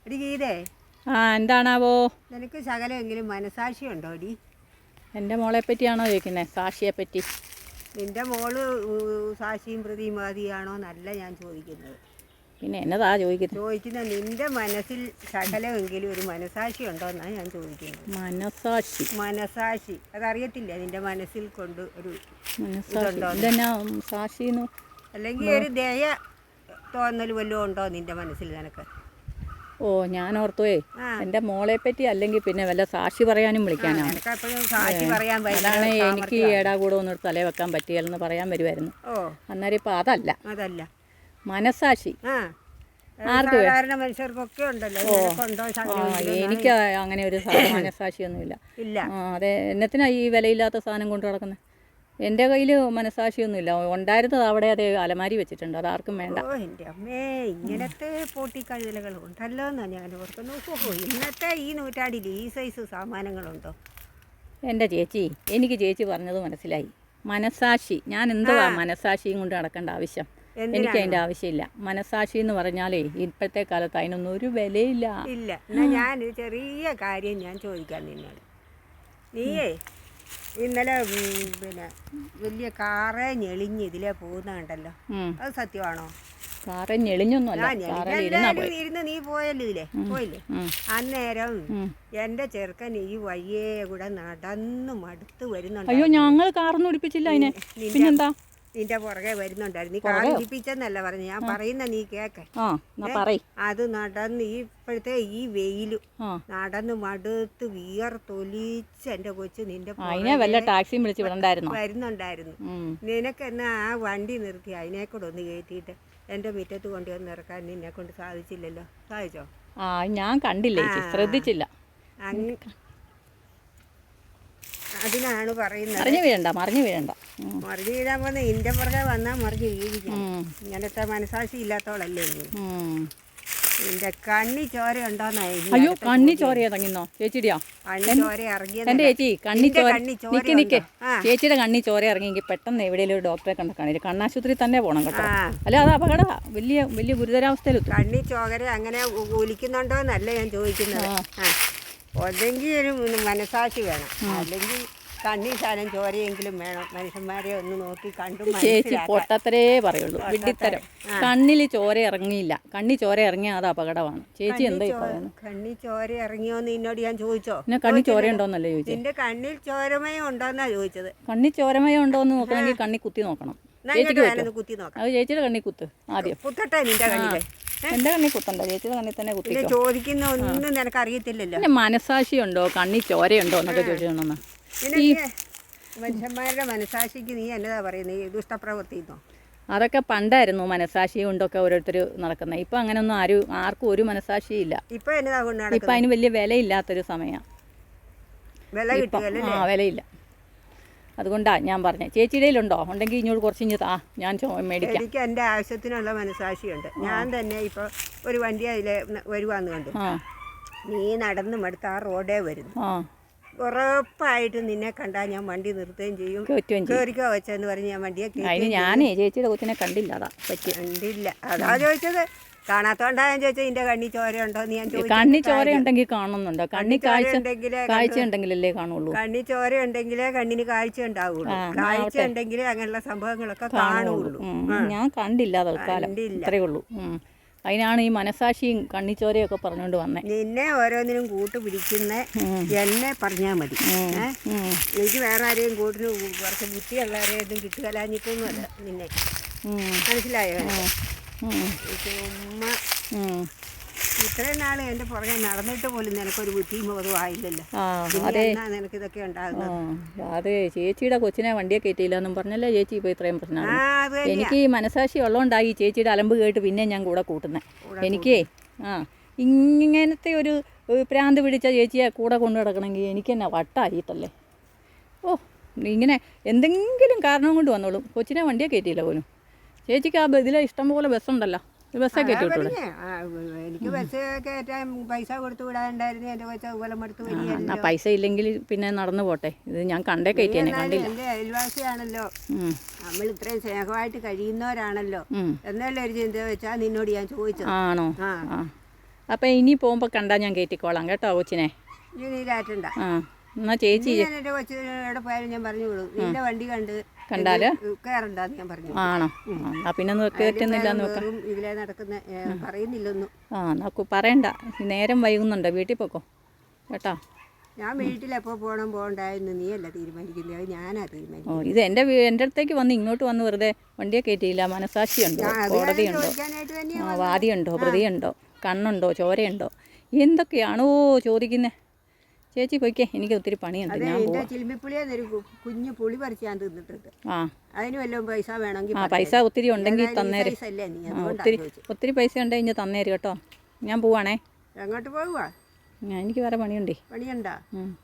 എടി ഗീതേ, എന്താണാവോ? നിനക്ക് ശകലമെങ്കിലും മനസാക്ഷി ഉണ്ടോ എടി? എൻ്റെ മോളെ പറ്റിയാണോ ചോദിക്കുന്നത്? സാക്ഷിയെ പറ്റി? നിന്റെ മോള് സാക്ഷിയും പ്രതിമാതിയാണോ എന്നല്ല ഞാൻ ചോദിക്കുന്നത്. പിന്നെ എന്നതാ ചോദിക്കുന്നത് നിന്റെ മനസ്സിൽ ശകലമെങ്കിലും ഒരു മനസാക്ഷി ഉണ്ടോ എന്നാണ് ഞാൻ ചോദിക്കുന്നത്. മനസാക്ഷി അതറിയത്തില്ല നിന്റെ മനസ്സിൽ കൊണ്ട് ഒരു സാക്ഷി അല്ലെങ്കിൽ ഒരു ദയ തോന്നൽ വല്ലതും ഉണ്ടോ നിന്റെ മനസ്സിൽ നിനക്ക്? ഓ, ഞാൻ ഓർത്തുവേ എൻ്റെ മോളെ പറ്റി അല്ലെങ്കിൽ പിന്നെ വല്ല സാക്ഷി പറയാനും വിളിക്കാനാണ്. അതാണ് എനിക്ക് ഏടാകൂടെ ഒന്നും തലേ വെക്കാൻ പറ്റിയെന്ന് പറയാൻ വരുമായിരുന്നു. അന്നേരം ഇപ്പം അതല്ല മനസാക്ഷി. സാധാരണ മനുഷ്യർക്കൊക്കെ ഉണ്ടല്ലോ. എനിക്ക് അങ്ങനെ ഒരു മനസാക്ഷിയൊന്നുമില്ല. അതെ, എന്നത്തിനാ ഈ വിലയില്ലാത്ത സാധനം കൊണ്ട് നടക്കുന്നത്? എൻ്റെ കയ്യിൽ മനസാക്ഷിയൊന്നുമില്ല. ഉണ്ടായിരുന്നത് അവിടെ അതേ അലമാരി വെച്ചിട്ടുണ്ട്, അതാർക്കും വേണ്ട. എൻ്റെ അമ്മേ, ഇങ്ങനത്തെ പൊട്ടിക്കഴുതലുകൾ ഉണ്ടല്ലോ എന്നാണ് ഞാൻ ഓർക്കുന്നു. ഇന്നത്തെ ഈ നൂറ്റാണ്ടിൽ ഈ സൈസ് സാമാനങ്ങളുണ്ടോ? എൻ്റെ ചേച്ചി, എനിക്ക് ചേച്ചി പറഞ്ഞത് മനസ്സിലായി. മനസാക്ഷി, ഞാൻ എന്തുവാ മനസാക്ഷിയും കൊണ്ട് നടക്കേണ്ട ആവശ്യം? എനിക്ക് അതിൻ്റെ ആവശ്യമില്ല. മനസാക്ഷി എന്ന് പറഞ്ഞാലേ ഇപ്പോഴത്തെ കാലത്ത് അതിനൊന്നും ഒരു വിലയില്ല. എന്നാൽ ഞാനൊരു ചെറിയ കാര്യം ഞാൻ ചോദിക്കാം നിന്നോട്. നീയേ ഇന്നലെ പിന്നെ വലിയ കാറേ ഞെളിഞ്ഞ് ഇതിലേ പോകുന്നുണ്ടല്ലോ, അത് സത്യമാണോ? കാറേ ഞെളിഞ്ഞൊന്നുമല്ല, ഇരുന്ന് നീ പോയല്ലോ ഇതിലേ പോയില്ലേ? അന്നേരം എൻ്റെ ചെറുക്കൻ ഈ വഴിയേ കൂടെ നടന്നു മടുത്ത് വരുന്നുണ്ട്. അയ്യോ, ഞങ്ങൾ കാറൊന്നും ഒടിപ്പിച്ചില്ല അതിനെ. പിന്നെന്താ? നിന്റെ പുറകെ വരുന്നുണ്ടായിരുന്നു. നീ കാർ ഇടിപ്പിച്ചെന്നല്ല പറഞ്ഞു, ഞാൻ പറയുന്ന നീ കേക്ക. അത് നടന്ന് ഇപ്പോഴത്തെ ഈ വെയിലും നടന്ന് മടുത്ത് വിയർത്തൊലിച്ച് എൻ്റെ കൊച്ചു നിന്റെ ടാക്സിയും വിളിച്ച് വരുന്നുണ്ടായിരുന്നു. നിനക്കെന്നാ ആ വണ്ടി നിർത്തി അതിനെ കൂടെ ഒന്ന് കയറ്റിയിട്ട് എൻ്റെ മുറ്റത്ത് കൊണ്ടുവന്ന് ഇറക്കാൻ നിന്നെ കൊണ്ട് സാധിച്ചില്ലല്ലോ. സാധിച്ചോ? ഞാൻ കണ്ടില്ല, ശ്രദ്ധിച്ചില്ല. അതിനാണ് പറയുന്നത്. മറിഞ്ഞു വീഴണ്ട. മറിഞ്ഞു വീഴാൻ വന്ന് നിന്റെ പുറകെ വന്നാൽ മറിഞ്ഞു വീഴിക്കാം. ഇങ്ങനത്തെ മനസാക്ഷി ഇല്ലാത്തോളല്ലേ നിന്റെ കണ്ണി ചോര ഉണ്ടോന്നായി? അയ്യോ, കണ്ണി ചോര ഇറങ്ങിന്നോ ചേച്ചിയുടെയോ? എന്റെ ചേച്ചി ചേച്ചിയുടെ കണ്ണി ചോര ഇറങ്ങിയെങ്കിൽ പെട്ടെന്ന് എവിടെയെങ്കിലും ഒരു ഡോക്ടറെ കണ്ടു കണ്ണാശുപത്രി തന്നെ പോകണം കേട്ടോ. അല്ല, അത് അപകട വലിയ വലിയ ഗുരുതരാവസ്ഥയിലെത്തും. കണ്ണി ചോര അങ്ങനെ ഒലിക്കുന്നുണ്ടോ എന്നല്ല ഞാൻ ചോദിക്കുന്നത്. ഒന്നെങ്കിൽ ഒരു മനസാക്ഷി വേണം, അല്ലെങ്കിൽ കണ്ണി ശാലം ചോരയെങ്കിലും വേണം. മനുഷ്യന്മാരെ ഒന്ന് നോക്കി കണ്ടു. ചേച്ചി പൊട്ടത്തരേ പറയുള്ളൂ, വിഡ്ഢിത്തരം. കണ്ണിൽ ചോര ഇറങ്ങിയില്ല, കണ്ണി ചോര ഇറങ്ങിയാൽ അത് അപകടമാണ്. ചേച്ചി എന്താ പറയുന്നത്? കണ്ണി ചോര ഇറങ്ങിയോന്ന് നിന്നോട് ഞാൻ ചോദിച്ചോ? പിന്നെ കണ്ണി ചോര ഉണ്ടോന്നല്ലേ ചോദിച്ചത്? നിന്റെ കണ്ണിൽ ചോരമയം ഉണ്ടോന്നാ ചോദിച്ചത്. കണ്ണി ചോരമയം ഉണ്ടോന്ന് നോക്കണമെങ്കിൽ കണ്ണി കുത്തി നോക്കണം. കുത്തി നോക്കാം. അത് ചേച്ചിയുടെ കണ്ണി കുത്ത് ആദ്യം. കുത്തട്ടെ നിന്റെ കണ്ണിലെ? എന്റെ കണ്ണി കുത്തണ്ട, ചേച്ചിയുടെ കണ്ണി തന്നെ കുത്തി. ചോദിക്കുന്ന ഒന്നും നിനക്ക് അറിയത്തില്ലല്ലോ. പിന്നെ മനസാക്ഷി ഉണ്ടോ, കണ്ണി ചോരയുണ്ടോ എന്നൊക്കെ ചോദിച്ചോണ്ടെന്നാ. മനുഷ്യന്മാരുടെ മനസാക്ഷിക്ക് നീ എന്നതാ പറയുന്നത്? ഈ ദുഷ്ടപ്രവൃത്തിന്നോ? അതൊക്കെ പണ്ടായിരുന്നു മനസാക്ഷി കൊണ്ടൊക്കെ ഓരോരുത്തർ നടക്കുന്നത്. ഇപ്പം അങ്ങനെയൊന്നും ആർക്കും ഒരു മനസാക്ഷിയില്ല. ഇപ്പം എന്നതാ കൊണ്ടാണ്? ഇപ്പം അതിന് വലിയ വിലയില്ലാത്തൊരു സമയമാണ്. വിലയില്ല. അതുകൊണ്ടാണ് ഞാൻ പറഞ്ഞത്. ചേച്ചിയുടെയിലുണ്ടോ? ഉണ്ടെങ്കിൽ ഇങ്ങോട്ട് കുറച്ച് ഞാൻ മേടിക്കാം. എനിക്ക് എൻ്റെ ആവശ്യത്തിനുള്ള മനസാക്ഷിയുണ്ട്. ഞാൻ തന്നെ ഇപ്പോൾ ഒരു വണ്ടി അതിലെ വരുവാന്ന് കണ്ടു. നീ നടന്ന് മടുത്ത് ആ റോഡേ വരുന്നു. ഉറപ്പായിട്ട് നിന്നെ കണ്ടാൽ ഞാൻ വണ്ടി നിർത്തുകയും ചെയ്യും. കയറിക്കോ വെച്ചെന്ന് പറഞ്ഞ് ഞാൻ വണ്ടിയെ ഞാനേ ചേച്ചിയുടെ കൊച്ചിനെ കണ്ടില്ല, അതാ പറ്റി. കണ്ടില്ല, അതാ ചോദിച്ചത്. കാണാത്തോണ്ടാ ഞാൻ ചോദിച്ചത് നിന്റെ കണ്ണി ചോര ഉണ്ടോ എന്ന്. ഞാൻ ചോദിച്ചു. കണ്ണി ചോര ഉണ്ടെങ്കിൽ കാണുന്നുണ്ടോ? കണ്ണി കാഴ്ച ഉണ്ടെങ്കിലല്ലേ കാണുള്ളൂ. കണ്ണി ചോര ഉണ്ടെങ്കിലേ കണ്ണിന് കാഴ്ച ഉണ്ടാവുള്ളൂ. കാഴ്ച ഉണ്ടെങ്കിലേ അങ്ങനെയുള്ള സംഭവങ്ങളൊക്കെ കാണുള്ളൂ. ഞാൻ കണ്ടില്ല, തൽക്കാലം ഇത്രയേ ഉള്ളൂ. അതിനാണ് ഈ മനസാക്ഷിയും കണ്ണിച്ചോരയൊക്കെ പറഞ്ഞുകൊണ്ട് വന്നേ. നിന്നെ ഓരോന്നിനും കൂട്ട് പിടിക്കുന്ന എന്നെ പറഞ്ഞാൽ മതി. എനിക്ക് വേറെ ആരെയും കൂട്ടിന് കുറച്ച് ബുദ്ധിയുള്ളവരെയൊന്നും കിട്ടുകലാഞ്ഞിട്ടൊന്നുമല്ല നിന്നെ. മനസ്സിലായോ? ചുമ്മാ ഇത്രയും നാള് എൻ്റെ പുറകെ നടന്നിട്ട് പോലും നിനക്കൊരു ബുദ്ധിയും ബോധവും ആയില്ലല്ലോ. നിനക്ക് ഇതൊക്കെ ഉണ്ടാകുന്നത്. അതെ, ചേച്ചിയുടെ കൊച്ചിനെ വണ്ടിയെ കയറ്റിയില്ല എന്നും പറഞ്ഞല്ലേ ചേച്ചി ഇപ്പോൾ ഇത്രയും പ്രശ്നമാണ്. എനിക്ക് ഈ മനസാക്ഷി ഉള്ളതുകൊണ്ടായി ചേച്ചിയുടെ അലമ്പ് കേട്ട് പിന്നെ ഞാൻ കൂടെ കൂട്ടുന്നത്. എനിക്കേ ഇങ്ങനത്തെ ഒരു പ്രാന്ത് പിടിച്ച ചേച്ചിയെ കൂടെ കൊണ്ടു നടക്കണമെങ്കിൽ എനിക്ക് തന്നെ വട്ടായിട്ടല്ലേ. ഇങ്ങനെ എന്തെങ്കിലും കാരണം കൊണ്ട് വന്നോളും. കൊച്ചിനെ വണ്ടിയെ കയറ്റിയില്ല പോലും. ചേച്ചിക്ക് ആ ഇതിലെ ഇഷ്ടംപോലെ ബസ്സുണ്ടല്ലോ, ബസ്സൊക്കെ കയറ്റിവിട്ടൂടെ? എനിക്ക് ബസ് കയറ്റാൻ പൈസ കൊടുത്തു വിടാനുണ്ടായിരുന്നു. എൻ്റെ കൊച്ച അതുപോലെ മടുത്ത് വരികയല്ലോ. പൈസ ഇല്ലെങ്കിൽ പിന്നെ നടന്നു പോട്ടെ. ഇത് ഞാൻ കണ്ടേ കയറ്റിയെന്നെ കണ്ടില്ല. എൻ്റെ അയൽവാസിയാണല്ലോ, നമ്മൾ ഇത്രയും സ്നേഹമായിട്ട് കഴിയുന്നവരാണല്ലോ എന്നല്ല ഒരു ചിന്ത വെച്ചാൽ നിന്നോട് ഞാൻ ചോദിച്ചത്. ആണോ? അപ്പം ഇനി പോകുമ്പോൾ കണ്ടാൽ ഞാൻ കയറ്റിക്കോളാം കേട്ടോ കൊച്ചിനെ. നീ നീരാറ്റണ്ട. ആ എന്നാൽ ചേച്ചി എൻ്റെ കൊച്ചിനോട് പോയാലും ഞാൻ പറഞ്ഞു വിടും, നിന്റെ വണ്ടി കണ്ടാല് കയറണ്ടെന്ന് ഞാൻ പറഞ്ഞു. ആണോ? ആ പിന്നെ ഒന്ന് കയറ്റുന്നില്ല എന്ന് വെക്കാം. ഇതിലെ നടക്കുന്ന പറയുന്നില്ലൊന്നും. ആ നോക്കൂ, പറയണ്ട. നേരം വൈകുന്നുണ്ട്, വീട്ടിൽ പോക്കോ കേട്ടോ. ഞാൻ വീട്ടിലെപ്പോൾ പോകണ്ടായെന്ന് നീയല്ല തീരുമാനിക്കുന്നത്, അത് ഞാനാ തീരുമാനിക്കുന്നത്. ഓ ഇത് എൻ്റെ അടുത്തേക്ക് വന്ന് ഇങ്ങോട്ട് വന്ന് വെറുതെ വണ്ടിയെ കയറ്റിയില്ല. മനസാക്ഷിയുണ്ടോ? കോടതിയുണ്ടോ? ആ വാദിയുണ്ടോ? പ്രതിയുണ്ടോ? കണ്ണുണ്ടോ? ചോരയുണ്ടോ? എന്തൊക്കെയാണോ ചോദിക്കുന്നത്? ചേച്ചി പോയിക്കേ, എനിക്ക് ഒത്തിരി പണിയുണ്ട്. ഞാൻ പോവാം. ചിലിമ്പിപ്പുളിയെന്നൊരു കുഞ്ഞു പുളി പറിച്ച് ഞാൻ തിന്നിട്ടുണ്ട്. ആ അതിന് വല്ലതും പൈസ വേണമെങ്കിൽ ആ പൈസ ഒത്തിരി ഉണ്ടെങ്കിൽ തന്നേര്. ഒത്തിരി പൈസ ഉണ്ടെങ്കിൽ ഇഞ്ഞ് തന്നേര് കേട്ടോ. ഞാൻ പോവാണേ. എങ്ങോട്ട് പോകുക? എനിക്ക് വേറെ പണിയുണ്ടേ. പണിയുണ്ടാ?